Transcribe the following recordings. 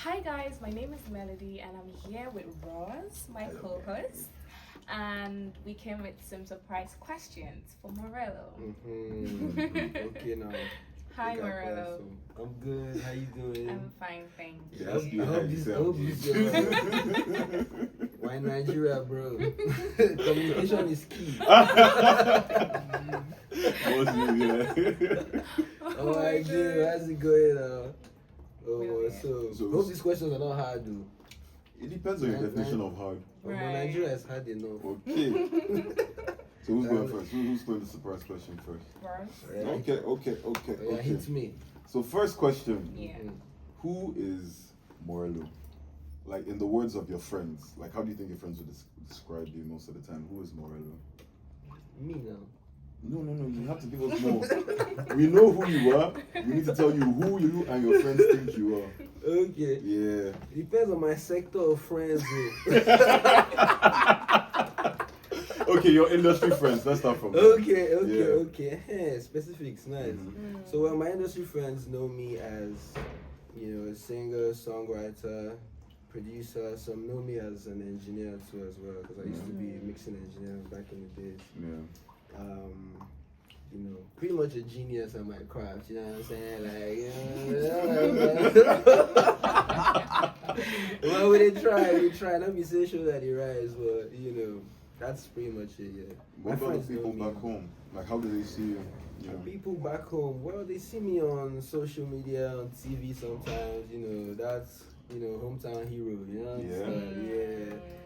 Hi guys, my name is Melody and I'm here with Roz, my co-host, and we came with some surprise questions for Morello. Okay, now. Hi Morello. I'm good. How you doing? I'm fine, thank you. I hope this Why Nigeria, bro? Communication is key. Oh my God, how's it going now? So hope these questions are not hard, though. It depends on your definition of hard. Right. Nigeria is hard enough. Okay. So who's going first? Who's going to surprise question first? Roz? Okay. Hit me. So first question. Yeah. Who is Morello? Like in the words of your friends, like how do you think your friends would describe you most of the time? Who is Morello? Me now. No, you have to give us more. We know who you are. We need to tell you who you and your friends think you are. Okay. Yeah. It depends on my sector of friends, though. Okay, your industry friends. Let's start from there. Okay. Specifics, nice. So, my industry friends know me as, a singer, songwriter, producer. Some know me as an engineer too, as well, because I used to be a mixing engineer back in the days. Yeah. Pretty much a genius at my craft. You know what I'm saying? Well, we try. Not be so sure that he rise, but that's pretty much it. Yeah. What about the people back home? Like, how do they see you? People back home, well, they see me on social media, on TV sometimes. That's hometown hero.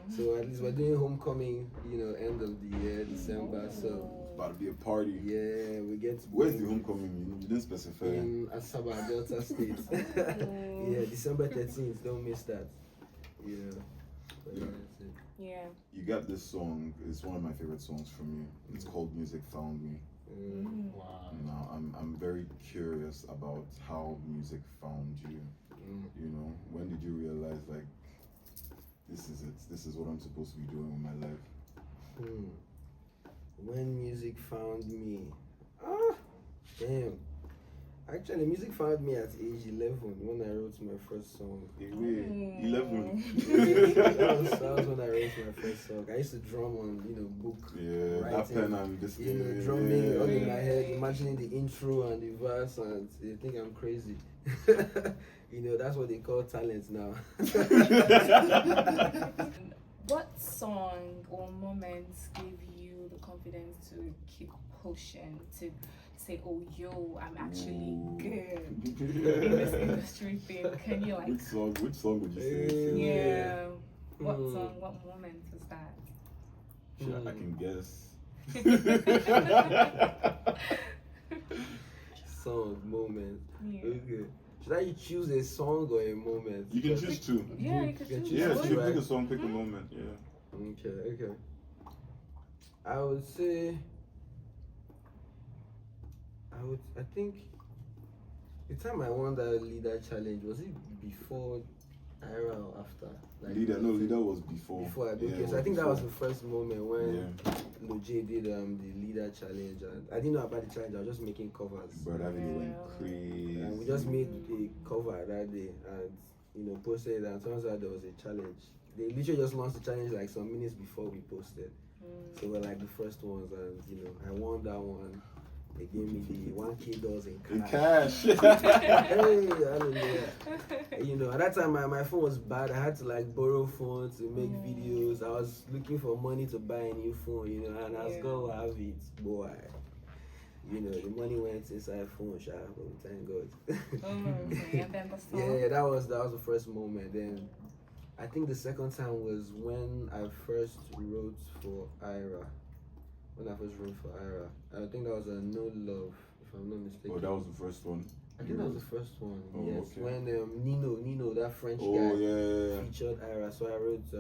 So at least we're doing homecoming. End of the year, December. So it's about to be a party. Yeah, we get to. Where's the homecoming? You didn't specify. In Asaba, Delta State. Yeah, December 13th. Don't miss that. Yeah. Yeah. You got this song. It's one of my favorite songs from you. It's called "Music Found Me." Wow. Now I'm very curious about how music found you. When did you realize like this is it? This is what I'm supposed to be doing with my life? When music found me, damn. Actually, music found me at age 11 when I wrote my first song. 11. that was when I wrote my first song. I used to drum on, book Yeah, writing, that pen and this. Drumming all in my head, imagining the intro and the verse, and they think I'm crazy. That's what they call talent now. What song or moments gave you the confidence to keep pushing, to say, oh, yo, I'm actually good in this industry thing? Can you like... Which song would you say? Yeah. What song, what moment was that? Sure, I can guess. Song, moment. Yeah. Okay. Should I choose a song or a moment? You can choose two. Yeah, you can choose. Yeah, you pick a song, pick a moment. Yeah. Okay. I would say. I think the time I won that leader challenge, was it before IRA or after? Leader was before. Before, okay. Yeah, So I think that was the first moment when Loj did the leader challenge, and I didn't know about the challenge. I was just making covers. But that video went crazy. And we just made a cover that day, and posted it. And turns out there was a challenge. They literally just launched the challenge like some minutes before we posted. So we're like the first ones, and I won that one. They gave me the $1,000 in cash. Hey, hallelujah. At that time my phone was bad. I had to like borrow phone to make videos. I was looking for money to buy a new phone, and as God have it, boy. The money went inside phone, thank God. And then the song? Yeah, that was the first moment. Then I think the second time was when I first wrote for IRA. When I first wrote for IRA, I think that was a No Love, if I'm not mistaken. Oh, that was the first one. I think that was the first one. Oh, yes, okay. when Nino, that French guy, featured IRA. So I wrote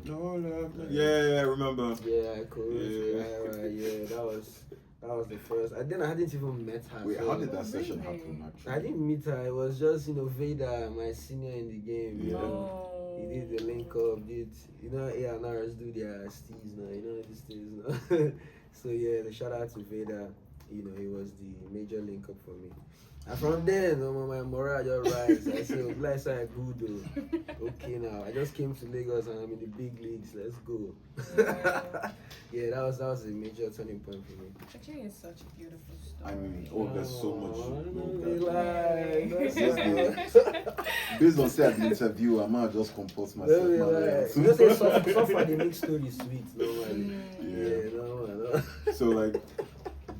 No Love. I remember. Yeah, I co-wrote IRA. Yeah, that was the first. I hadn't even met her. Wait, so how did that session happen? Actually, I didn't meet her. It was just Vader, my senior in the game. Oh. He did the link up. A&Rs do their steez now. These things now. So yeah, the shout out to Vader. He was the major link up for me. And from then, my morale just rise. I say, oh, bless I good though. Okay now, I just came to Lagos and I'm in the big leagues. Let's go. Yeah, that was a major turning point for me. Actually, it's such a beautiful story. I mean, there's so much. Based on say at the interview, I might just compose myself. You know, say so far they make story sweet, normally. Yeah. No. So like,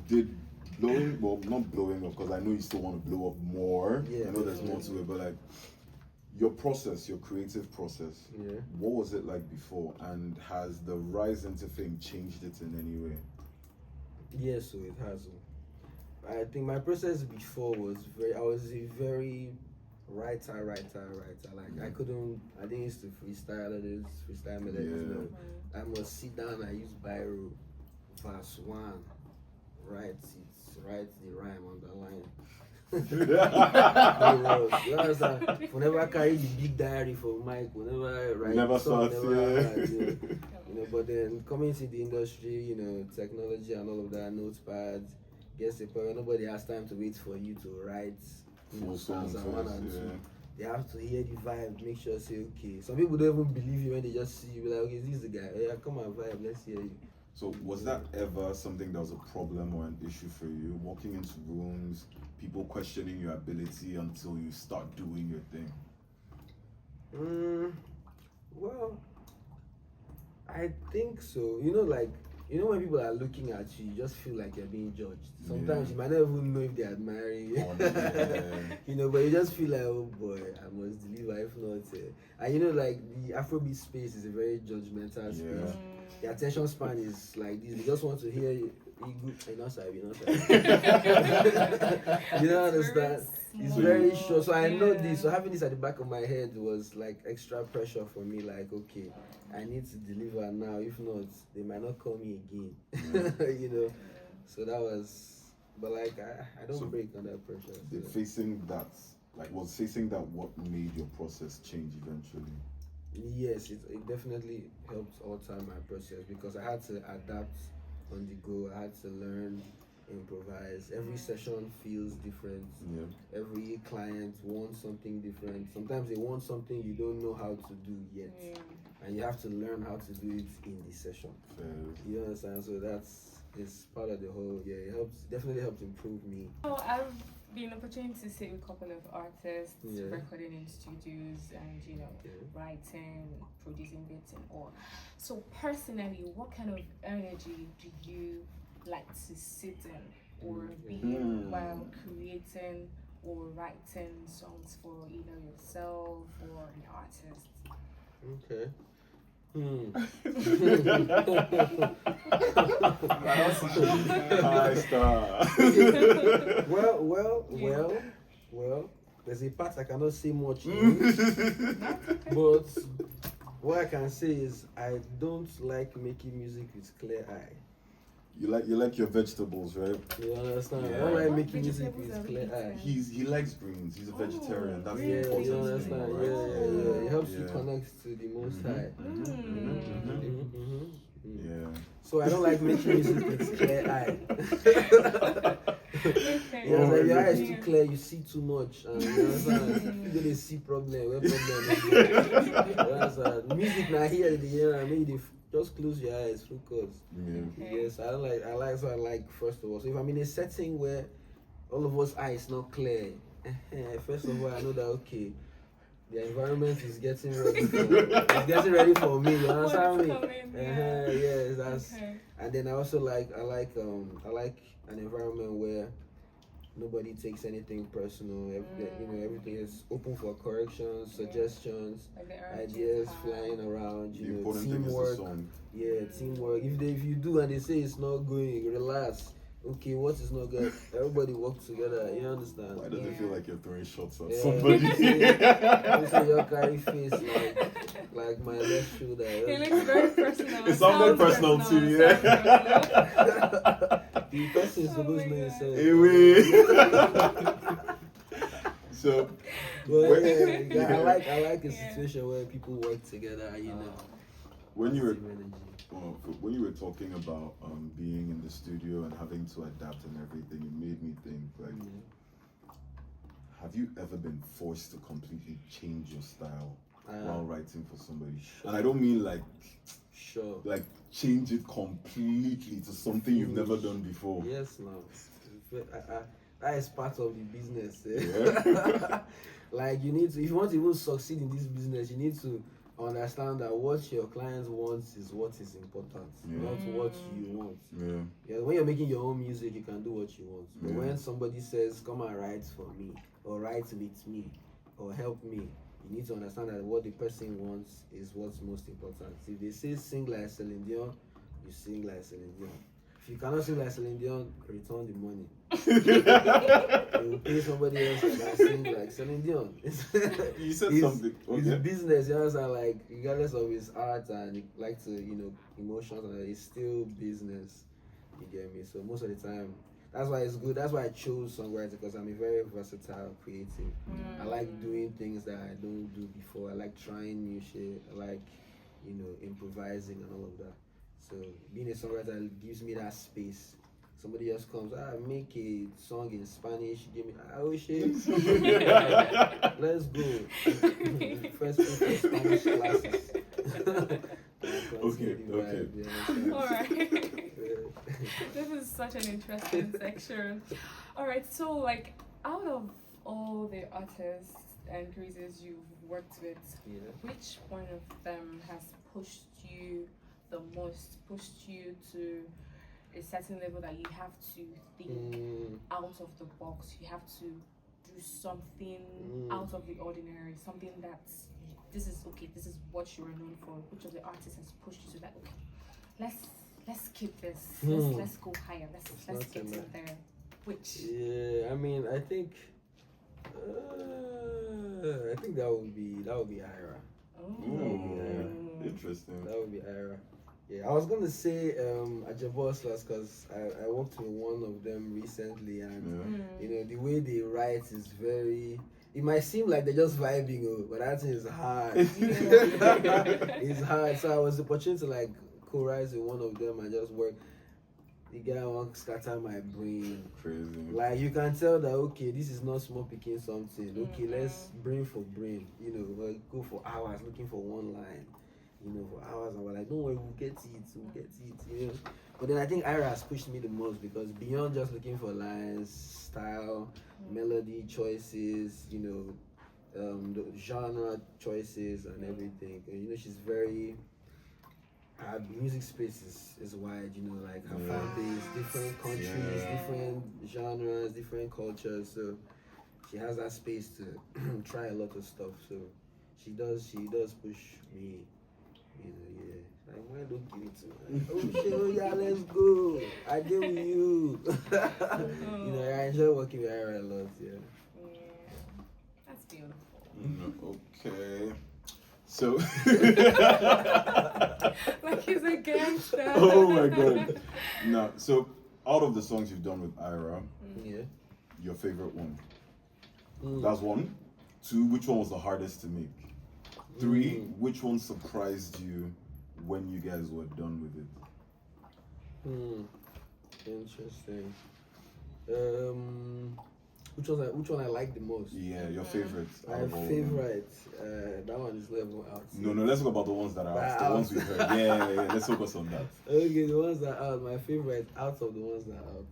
did blowing, well, not blowing up, because I know you still want to blow up more. Yeah. I know there's more to it, but like, your process, your creative process, what was it like before, and has the rise into fame changed it in any way? Yes, so it has. I think my process before was I was a very writer. Like I didn't used to freestyle melodies. No. I must sit down and use biro, verse 1, write the rhyme on the line. You understand? Whenever I carry the big diary for Mike, whenever I write, never starts, but then coming into the industry, technology and all of that, notepads, gets a point where nobody has time to wait for you to write full songs and 1 and 2. They have to hear the vibe, make sure say okay. Some people don't even believe you when they just see you, be like, okay, this is the guy. Yeah, come and vibe, let's hear you. So was that ever something that was a problem or an issue for you? Walking into rooms, people questioning your ability until you start doing your thing? Well, I think so. When people are looking at you, you just feel like you're being judged. Sometimes you might not even know if they admire you. But you just feel like, oh boy, I must deliver, if not. And like the Afrobeat space is a very judgmental space. The attention span is like this. They just want to hear you. You don't understand? It's very short. So I know this. So having this at the back of my head was like extra pressure for me. Like, okay, I need to deliver now. If not, they might not call me again. So that was. But like, I don't break under pressure. So. Was facing that what made your process change eventually? Yes, it definitely helped alter my process because I had to adapt on the go. I had to learn, improvise. Every session feels different. Every client wants something different. Sometimes they want something you don't know how to do yet, and you have to learn how to do it in the session. You understand? So it's part of the whole. Yeah, definitely helps improve me. So I've been opportunity to sit with a couple of artists, recording in studios, and writing, producing bits and all. So personally, what kind of energy do you like to sit in or be in while creating or writing songs for either yourself or an artist? Okay. Well, there's a part I cannot say much in, but what I can say is I don't like making music with clear eye. You like your vegetables, right? You understand? I don't like making music with clear eye. He likes greens. He's a vegetarian. That's the important you understand? thing, right? It helps you connect to the Most High. So I don't like making music with clear eye. If your eye is too clear, you see too much. And you understand? You don't see problem. Where problem is. You understand? Music now here, just close your eyes, focus. Yes, I like first of all. So if I'm in a setting where all of us eyes not clear, first of all I know that okay, the environment is getting ready for me. You understand me? Yes, that's. And then I also like an environment where nobody takes anything personal. Everything is open for corrections, suggestions, ideas flying around. Teamwork. Teamwork. If you do and they say it's not going, relax. Okay, what is not good? Everybody work together. You understand? Why does it feel like you're throwing shots at somebody? Your carry face like my left shoulder. It looks very personal. It sounds very personal too, The person is supposed to know himself. So, I like a situation where people work together. When you were talking about being in the studio and having to adapt and everything, it made me think like have you ever been forced to completely change your style while writing for somebody? Sure. And I don't mean like change it completely to something you've never done before. Yes, no. That is part of the business. Yeah. Like you need to, if you want to even succeed in this business, you need to understand that what your clients want is what is important, not what you want. Yeah. When you're making your own music, you can do what you want. But when somebody says, "Come and write for me," or "Write with me," or "Help me," you need to understand that what the person wants is what's most important. If they say sing like Celine Dion, you sing like Celine Dion. If you cannot sing like Celine Dion, return the money. You will pay somebody else that sing like Celine Dion. You said something. Okay. It's business, you understand? Like, regardless of his art and like to, emotions, and it's still business. You get me? So most of the time, that's why it's good. That's why I chose songwriting, because I'm a very versatile creative. I like doing things that I don't do before. I like trying new shit. I like, improvising and all of that. So being a songwriter gives me that space. Somebody else comes, make a song in Spanish, give me, shit. Let's go. First Spanish classes. Okay. Alright. This is such an interesting section. Alright, so like out of all the artists and creators you've worked with, which one of them has pushed you the most, pushed you to a certain level that you have to think out of the box, you have to do something out of the ordinary, something that's, this is what you're known for? Which of the artists has pushed you to that, okay, let's keep this, let's go higher, let's get in there? Which? Yeah, I mean, I think that would be Ira. Interesting. That would be Ira. Yeah, I was gonna say Ajaboslas, because I worked with one of them recently, and the way they write is very. It might seem like they're just vibing, but that thing is hard. It's hard. So I was opportunity to like co-write with one of them and just work. The guy won't scatter my brain. Crazy. Like you can tell that okay, this is not small picking something. Okay, let's brain for brain. Like, go for hours looking for one line. For hours, and we're like, don't worry, we'll get it. But then I think Ira has pushed me the most, because beyond just looking for lines, style, melody choices, the genre choices and everything. She's very. Her music space is wide. Like her fan base, different countries, different genres, different cultures. So she has that space to try a lot of stuff. So she does push me. Like, why don't give it to me? Let's go. I deal with you. I enjoy working with Ira a lot. Yeah. That's beautiful. Okay. So. Like he's a gangster. Oh my god. No. So, out of the songs you've done with Ira, your favorite one? That's one. Two. Which one was the hardest to make? Three, which one surprised you when you guys were done with it? Interesting. Which one I like the most? Yeah, your favorite. My favorite. That one is level out. No, let's talk about the ones that are out. The ones we heard. Yeah, let's focus on that. Okay, the ones that are out. My favorite out of the ones that are out.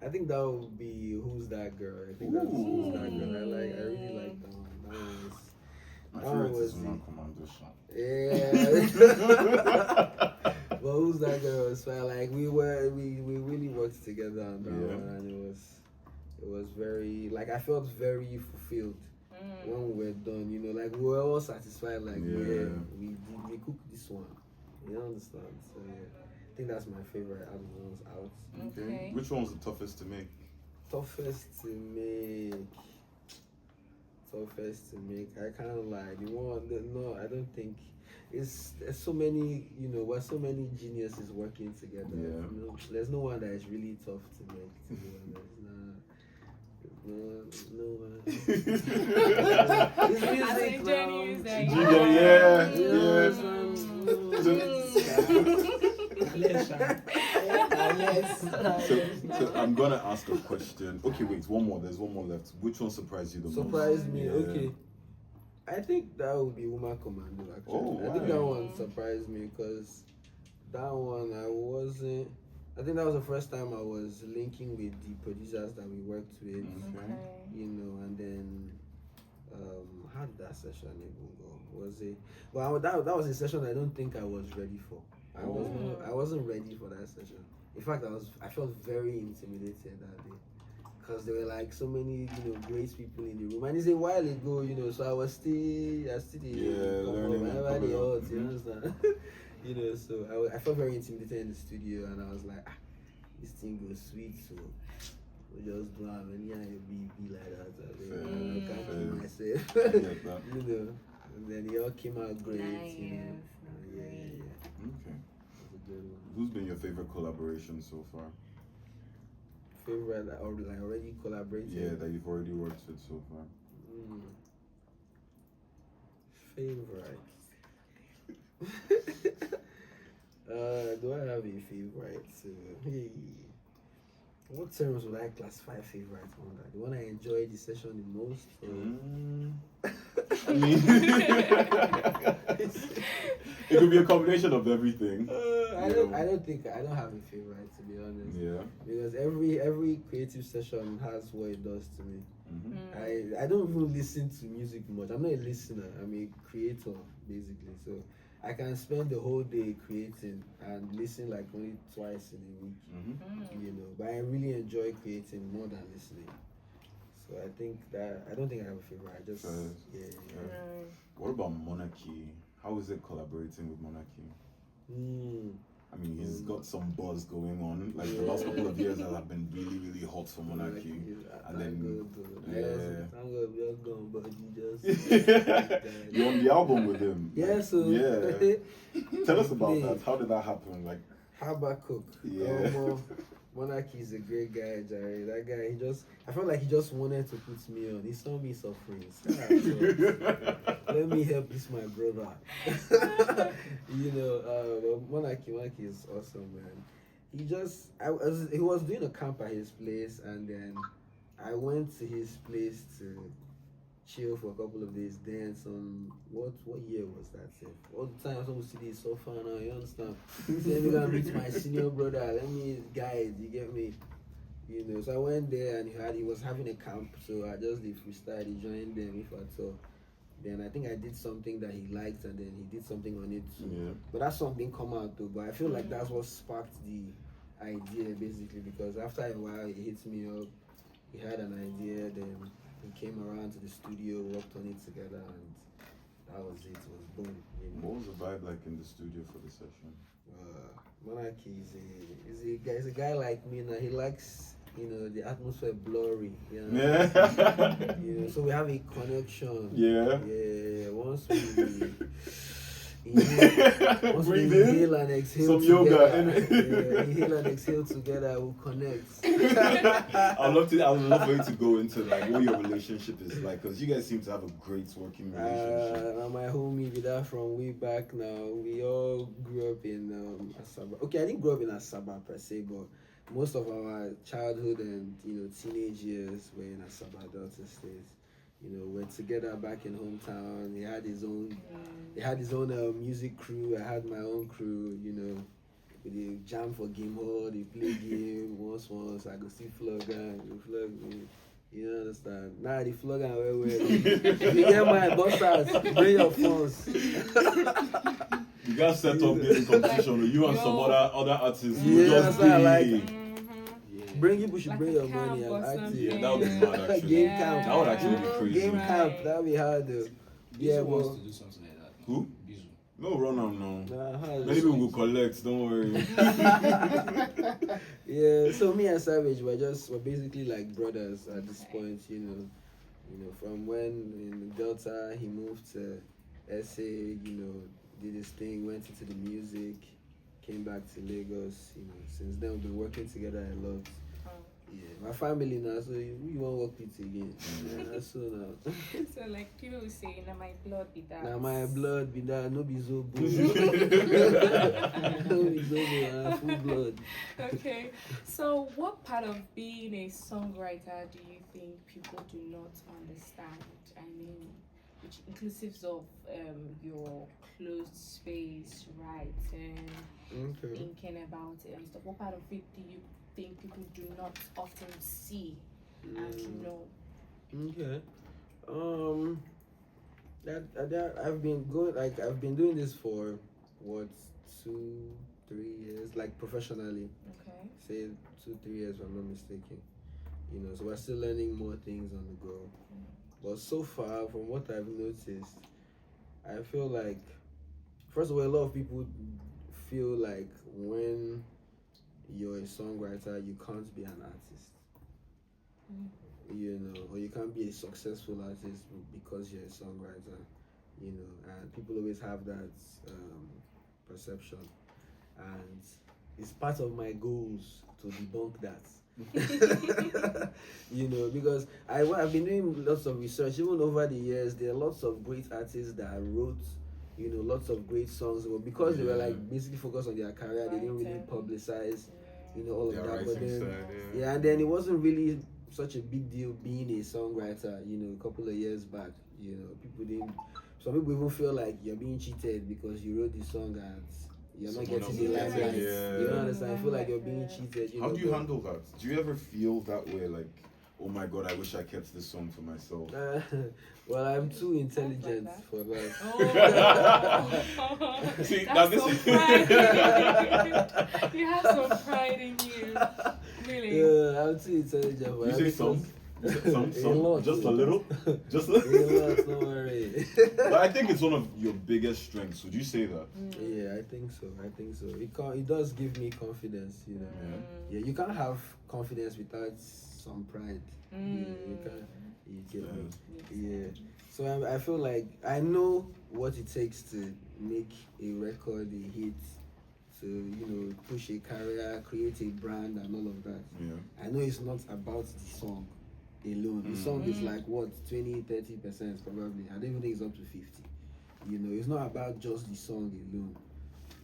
I think that would be Who's That Girl. I think that's Who's That Girl. I really like that one. That one is. My favorite is Woman Commando Shop. Yeah. But Who's That Girl? So like we really worked together on that one, and it was very, like, I felt very fulfilled when we were done. Like we were all satisfied. Like we cooked this one. You understand? So I think that's my favorite out of the ones out. Okay. Which one was the toughest to make? Toughest to make. I kind of like the one. No, I don't think. There's so many. We're so many geniuses working together. Yeah. There's no one that is really tough to make. To be honest, no one. It's music, So I'm gonna ask a question. Okay, wait, one more. There's one more left. Which one surprised you the most? Surprised me. Yeah. Okay. I think that would be Woman Commando. Actually, Oh, I think why? that one surprised me because that one I wasn't. I think that was the first time I was linking with the producers that we worked with. Okay. You know, and then how did that session even go? Was it? Well, that was a session I don't think I was ready for. I wasn't ready for that session. In fact, I felt very intimidated that day because there were like so many great people in the room, and it's a while ago, so I still learning whenever they up. hot, you understand? So I felt very intimidated in the studio, and I was like, this thing goes sweet, so we just do have any be like that. I can't keep myself, And then it all came out great, Nice. Okay. That's a good one. Who's been your favorite collaboration so far? Favorite or like already collaborated? Yeah, that you've already worked with so far. Favorite. Do I have a favorite? Hey, what terms would I classify favorite under? The one I enjoyed the session the most? I mean, it could be a combination of everything. I don't have a favorite, to be honest. Yeah. Because every creative session has what it does to me. I don't even listen to music much. I'm not a listener. I'm a creator, basically. So I can spend the whole day creating and listen like only twice in a week. But I really enjoy creating more than listening. So I think that I don't think I have a favorite. I just What about Monarchy? How is it collaborating with Monarchy? I mean, he's got some buzz going on. Like the last couple of years have been really, really hot for Monarchy. And then, thank God we are gone, but you just you're on the album with him. Yeah, so Tell us about that. How did that happen? Like Habakkuk. Monarchy is a great guy, Jerry. That guy, I felt like he just wanted to put me on. He saw me suffering. So, let me help this my brother. But Monarchy is awesome, man. He was doing a camp at his place, and then I went to his place to chill for a couple of days. Then what year was that? All the time some city is so fun now, you understand? Let me go meet my senior brother, let me guide, you get me? So I went there and he was having a camp, so I just did freestyle, he joined them if I saw. Then I think I did something that he liked, and then he did something on it too. Yeah. But that song didn't come out though, but I feel like that's what sparked the idea basically, because after a while he hit me up, he had an idea, then we came around to the studio, worked on it together, and that was it. It was boom. what was the vibe like in the studio for the session? Monarchy is a guy like me now. He likes the atmosphere blurry. So we have a connection. Yeah. Once we inhale and exhale some together. Yoga. Inhale and exhale together, we'll connect. I'd love for you to go into like what your relationship is like, because you guys seem to have a great working relationship. My homie did that from way back now. We all grew up in Asaba. Okay, I didn't grow up in Asaba per se, but most of our childhood and teenage years were in Asaba, Delta State. We're together back in hometown. He had his own music crew. I had my own crew. We jam for game hall. They play game once. I go see Flogger. He flog me. You understand? Nah, the Flogger where if you get my boss out, bring your phones. You guys set up getting competition with you and some other artists. People should bring your money and act. Yeah, that would be mad actually. Game camp. That would actually be crazy. Game camp, that would be hard though. Bizu wants to do something like that. Who? Bizu. No, run on now. Nah, Many people will collect, don't worry. Yeah, so me and Savage we're basically like brothers at this point, from when in Delta he moved to SA, did his thing, went into the music, came back to Lagos, since then we've been working together a lot. Yeah, my family now, so you won't work with again. Yeah, so now. So like people will say, "Na my blood be that." Now my blood be that, no be Zobo. No be Zobo, full blood. Okay. So what part of being a songwriter do you think people do not understand? I mean, which inclusives of your closed space, writing, thinking about it and stuff. What part of it do you think people do not often see and know? Okay. I've been doing this for what 2-3 years, like professionally. Okay. Say 2-3 years, if I'm not mistaken. So we're still learning more things on the go. But so far, from what I've noticed, I feel like, first of all, a lot of people feel like when you're a songwriter, you can't be an artist. Or you can't be a successful artist because you're a songwriter. And people always have that perception. And it's part of my goals to debunk that. Because I've been doing lots of research. Even over the years, there are lots of great artists that wrote lots of great songs, but because they were like basically focused on their career, they didn't really publicize all of that. But then and then it wasn't really such a big deal being a songwriter. A couple of years back, some people even feel like you're being cheated because you wrote this song and you're not getting the limelight. You don't understand? I feel like you're being cheated. How do you handle that? Do you ever feel that way, like, oh my God, I wish I kept this song to myself? Well, I'm too intelligent for that. Oh. See, That's this some is pride. You have some pride in you. Really? Yeah, I'm too intelligent for that. You say some, just a little, just a lot, don't worry. But I think it's one of your biggest strengths. Would you say that? Yeah, I think so. It does give me confidence. Yeah, you can't have confidence without some pride. You can't. You get me? Yeah. So I feel like I know what it takes to make a record a hit, to push a career, create a brand, and all of that. Yeah. I know it's not about the song alone. The song is like what 20-30% probably. I don't even think it's up to 50. It's not about just the song alone.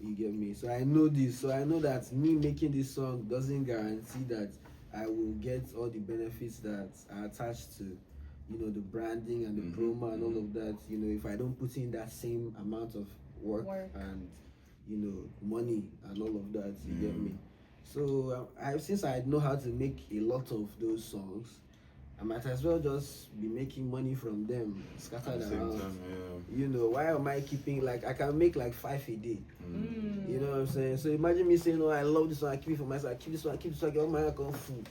You get me? So I know this. So I know that me making this song doesn't guarantee that I will get all the benefits that are attached to the branding and the promo and all of that. If I don't put in that same amount of work. And money and all of that. You get me? So since I know how to make a lot of those songs, I might as well just be making money from them, scattered around. Why am I keeping, like, I can make like 5 a day. You know what I'm saying? So imagine me saying, I love this one, I keep it for myself, I keep this one, I get all my account full.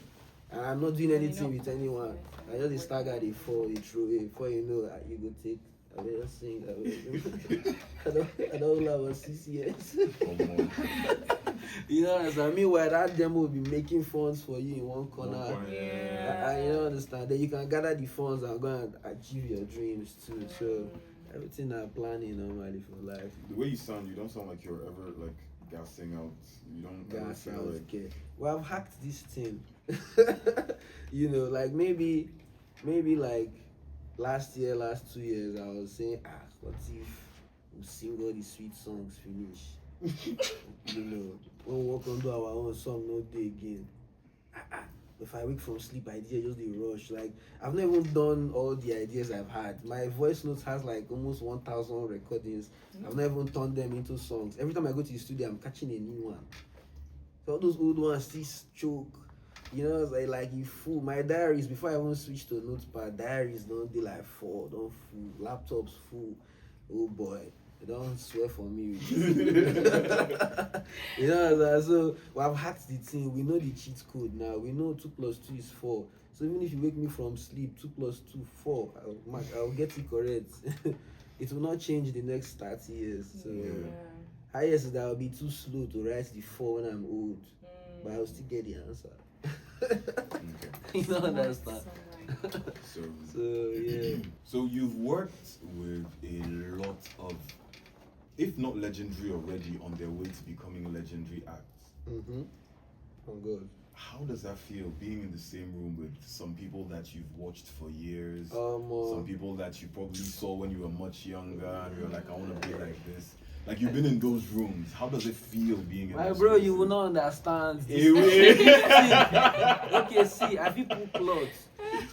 And I'm not doing anything with anyone. I just stagger the 4, the true way. Before you know, you go take, I will just sing. I don't love us 6 years. You know what I'm saying? Meanwhile, that demo will be making funds for you in one corner. You don't understand. Then you can gather the funds and go and achieve your dreams too. So everything I'm planning normally for life. The way you sound, you don't sound like you're ever like gassing out. You don't gas out. like... Okay. Well, I've hacked this thing. Like maybe like last 2 years, I was saying, what if we sing all the sweet songs finish? When we work on do our own song, no day again. If I wake from sleep, idea just the rush. Like, I've not even done all the ideas I've had. My voice notes has like almost 1,000 recordings. I've not even turned them into songs. Every time I go to the studio, I'm catching a new one. So all those old ones still choke. It's like you fool. My diaries, before I even switch to a notepad, diaries don't be like full, don't full. Laptops full. Oh boy. Don't swear for me. So I've hacked the thing. We know the cheat code now. We know 2 + 2 is 4. So even if you wake me from sleep, 2 + 2, 4. I'll get it correct. It will not change the next 30 years. So highest is that I'll be too slow to write the 4 when I'm old, but I'll still get the answer. You don't understand. So yeah. So you've worked with a lot of, if not legendary already, on their way to becoming legendary acts. Oh God. How does that feel, being in the same room with some people that you've watched for years, some people that you probably saw when you were much younger, and you're like, I want to be like this. Like, you've been in those rooms. How does it feel being in those bro, spaces? you will not understand. Okay, see, I feel put clothes.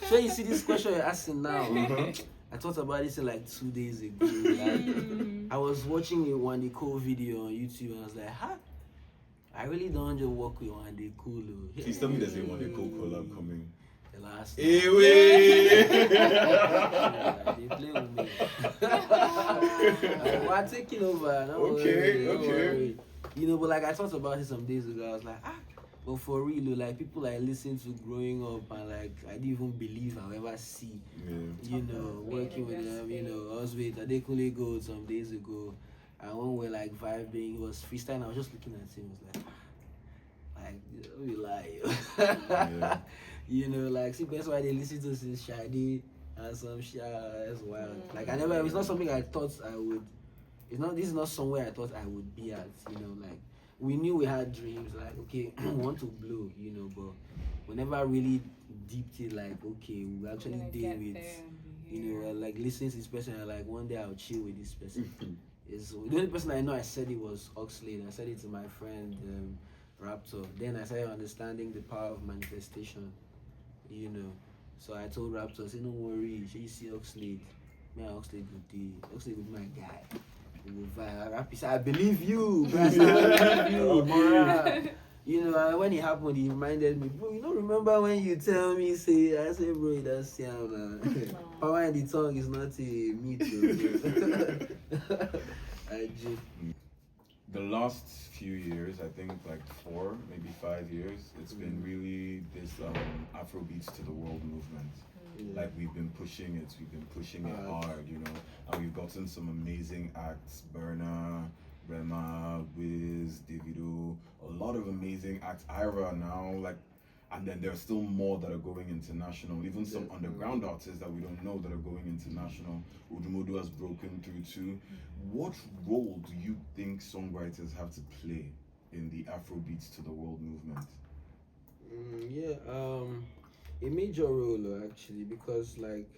So you see this question you're asking now. I thought about this like 2 days ago. Like, I was watching a One Cool video on YouTube and I was like, I really don't just work with One Cool. Please tell me there's a One Cool collab coming. The last Hey, they play with me. We're taking over. Don't worry. You know, but like I thought about it some days ago. I was like, but for real, like people I listened to growing up and like I didn't even believe I'll ever see. You know, working with them. You know, I was with Adekunle Gold some days ago, and when we were like vibing, it was freestyle. I was just looking at him. It was like we lie. You know, like see that's why they listen to this Shadi and some shit. That's wild. Like it's not something I thought I would. This is not somewhere I thought I would be at. You know, like we knew we had dreams. Like okay, we want to blow. You know, but we never really deeped it. Like okay, we actually deal with. You know, like listening to this person. And like one day I'll chill with this person. Is the only person I know I said it was Oxlade. I said it to my friend Raptor. Then I started understanding the power of manifestation. You know, so I told Raptor, I said, don't worry, you see Oxlade. Me and Oxlade would be my guy. We will vibe. Raptor said, I believe you, bro. I believe you, Morrelo. You know, and when it happened, he reminded me, bro, you don't remember when you tell me, I said, bro, that's Siam. Power in the tongue is not a meat, bro. The last few years, I think like 4, maybe 5 years, it's been really this Afrobeats to the world movement. Like we've been pushing it hard, you know, and we've gotten some amazing acts, Burna, Rema, Wiz, Davido, a lot of amazing acts, Ira now, like, and then there are still more that are going international, even some underground artists that we don't know that are going international. Udumodu has broken through too. What role do you think songwriters have to play in the Afrobeats to the world movement? A major role actually, because like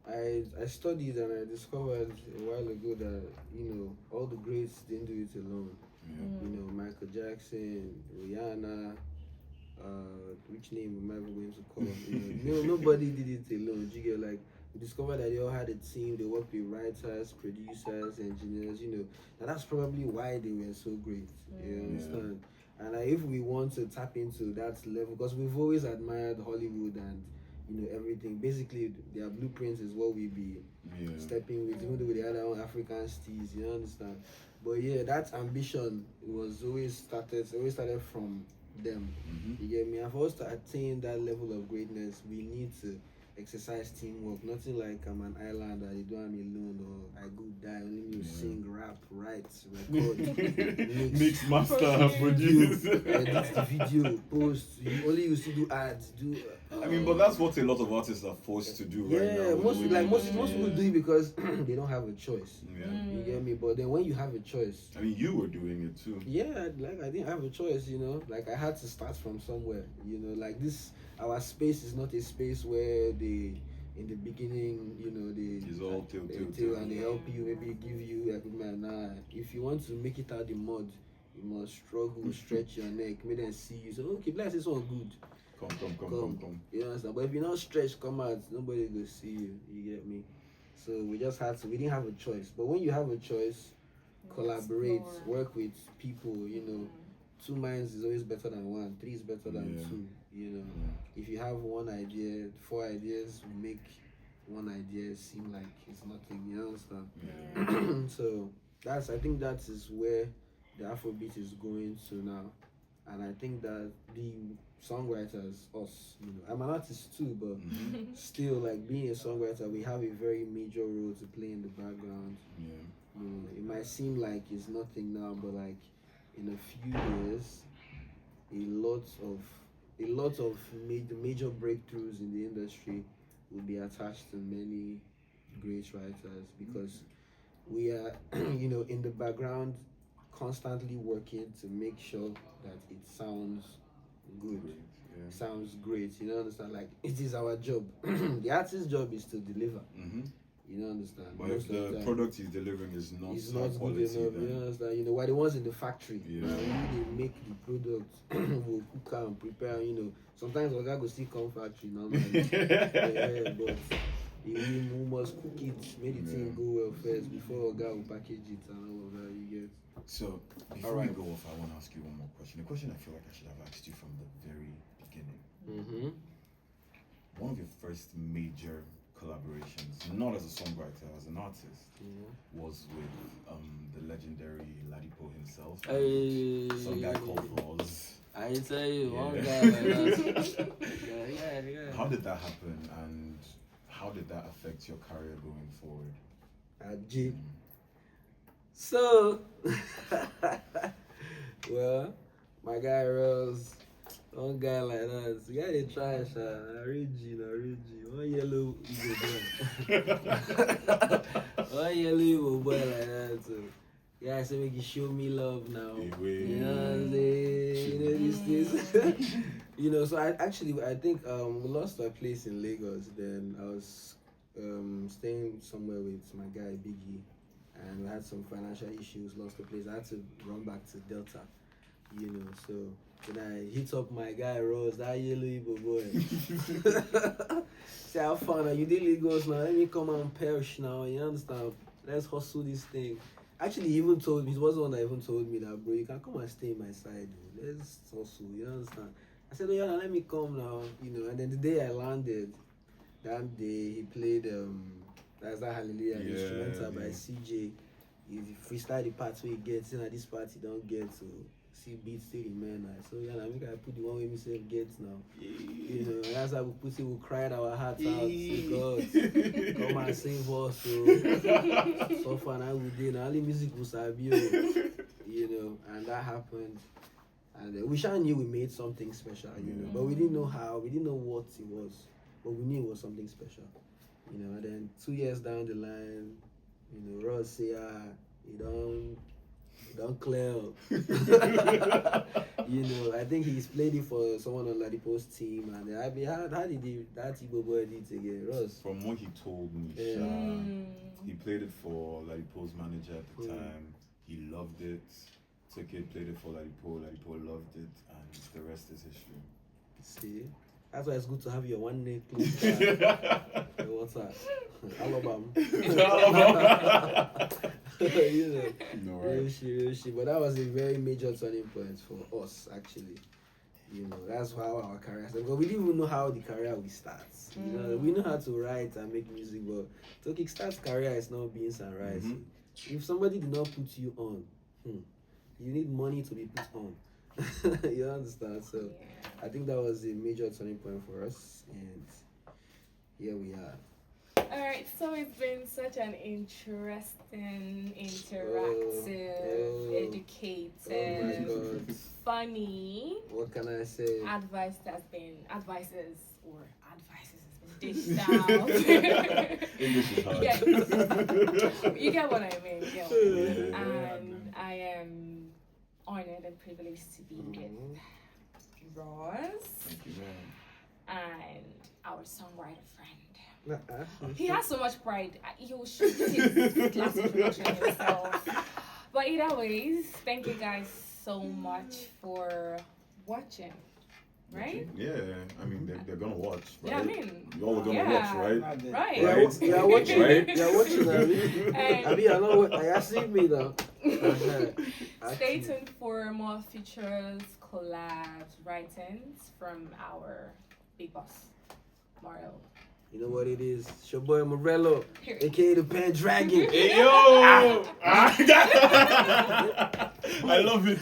I studied and I discovered a while ago that, you know, all the greats didn't do it alone. You know, Michael Jackson, Rihanna, which name am I ever going to call? You know, nobody did it alone. You get, like, we discovered that they all had a team. They worked with writers, producers, engineers. You know, and that's probably why they were so great. You understand? And if we want to tap into that level, because we've always admired Hollywood and, you know, everything. Basically, their blueprint is what we be stepping with, even though they had our own African steez. You understand? But yeah, that ambition was always started from them. You get me? And for us to attain that level of greatness, we need to exercise teamwork. Nothing like I'm an islander, you do I'm alone, or I go die, only me sing, rap, write, record, mix, master, produce, edit the video, post. You still do ads, I mean, but that's what a lot of artists are forced to do right now. Most people do it because they don't have a choice. You get me? But then when you have a choice, I mean, you were doing it too. Yeah, like I didn't have a choice, you know. Like I had to start from somewhere, you know. Like this, our space is not a space where in the beginning, you know, it's all till, and they help you, maybe give you equipment. Nah, if you want to make it out the mud, you must struggle, stretch your neck, make them see you. So okay, bless this one good. Come. You understand? But if you're not stretched, come out, nobody will see you. You get me? So we just had to. We didn't have a choice. But when you have a choice, collaborate, work with people. You know, 2 minds is always better than 1. 3 is better than 2. You know, if you have 1 idea, 4 ideas will make 1 idea seem like it's nothing. You understand? So I think that is where the Afrobeat is going to now, and I think that the songwriters, us, you know, I'm an artist too, but still, like being a songwriter, we have a very major role to play in the background. You know, it might seem like it's nothing now, but like in a few years, a lot of major breakthroughs in the industry will be attached to many great writers, because we are, you know, in the background constantly working to make sure that it sounds good. sounds great. You know, understand? Like it is our job. The artist's job is to deliver. You know, understand? But if the product he's delivering is not good quality, enough, you know, understand? You know, why the ones in the factory, Yeah. they make the product, will cook and prepare, you know. Sometimes Oga go still come factory normally. But we must cook it, make the thing go well first before Oga will package it and all of that, you get. So, before we go off, I want to ask you one more question. A question I feel like I should have asked you from the very beginning. One of your first major collaborations, not as a songwriter, as an artist, was with the legendary Ladipo himself. Some guy called Rozzz. I tell you, one guy like that. Yeah. How did that happen, and how did that affect your career going forward? So, well, my guy Rozzz, one guy like that, the guy they trash, Reggie. One yellow Igbo boy. One yellow Igbo boy like that. So, yeah, so make you show me love now. You know what I'm saying? You know these things. You know, so I think we lost our place in Lagos. Then I was staying somewhere with my guy Biggie, and we had some financial issues, lost the place. I had to run back to Delta, you know, so then I hit up my guy Rozzz, that yellow Igbo boy. Say, how fun are you did Lagos now? Let me come and perish now, you understand? Let's hustle this thing. Actually, he even told me, he was the one that even told me that, bro, you can come and stay in my side, dude. Let's hustle, you understand? I said, oh yeah, let me come now, you know, and then the day I landed, that day he played that's that Hallelujah instrumental by CJ. He freestyle the parts where he gets in at this part he don't get to see beats still remain. So yeah, I think I put the one way myself gets now. You know, and that's how we put it, we cried our hearts out. Say, God, come and save us. So far now we did. Only music was our you know, and that happened. And we sure knew we made something special, you know, but we didn't know how, we didn't know what it was, but we knew it was something special, you know. And then 2 years down the line, you know, Rozzz say, he don't clear up. You know, I think he's played it for someone on Ladipo's team, and how did that Igbo boy did it again, Rozzz? From what he told me, he played it for Ladipo's manager at the time. He loved it. Took it, played it for Ladipo loved it, and the rest is history. See? That's why it's good to have your one name close. What's that? Alabama. You know, no, right. Real shit. But that was a very major turning point for us, actually. You know, that's how our career started. But we didn't even know how the career will start. You know, we know how to write and make music, but to kickstart career is not beans and rice. If somebody did not put you on, you need money to be put on. You understand? So I think that was a major turning point for us, and here we are. Alright, so it's been such an interesting, interactive, educated, funny. What can I say? Advices has been dished out. English is hard. Yeah. You get what I mean. And I am honored and privileged to be with Rozzz. Thank you, man. And our songwriter friend. He has so much pride. He will shoot his last introduction himself. But either ways, thank you guys so much for watching. Right? Yeah, I mean they're gonna watch. Right? Yeah, I mean, y'all are gonna watch, right? Right. You're watching, right? You're watching, Abi. I know. I see me now. Stay tuned for more features, collabs, writings from our big boss, Morrelo. You know what it is? It's your boy Morrelo, aka the Pen Dragon. Hey yo! I love it.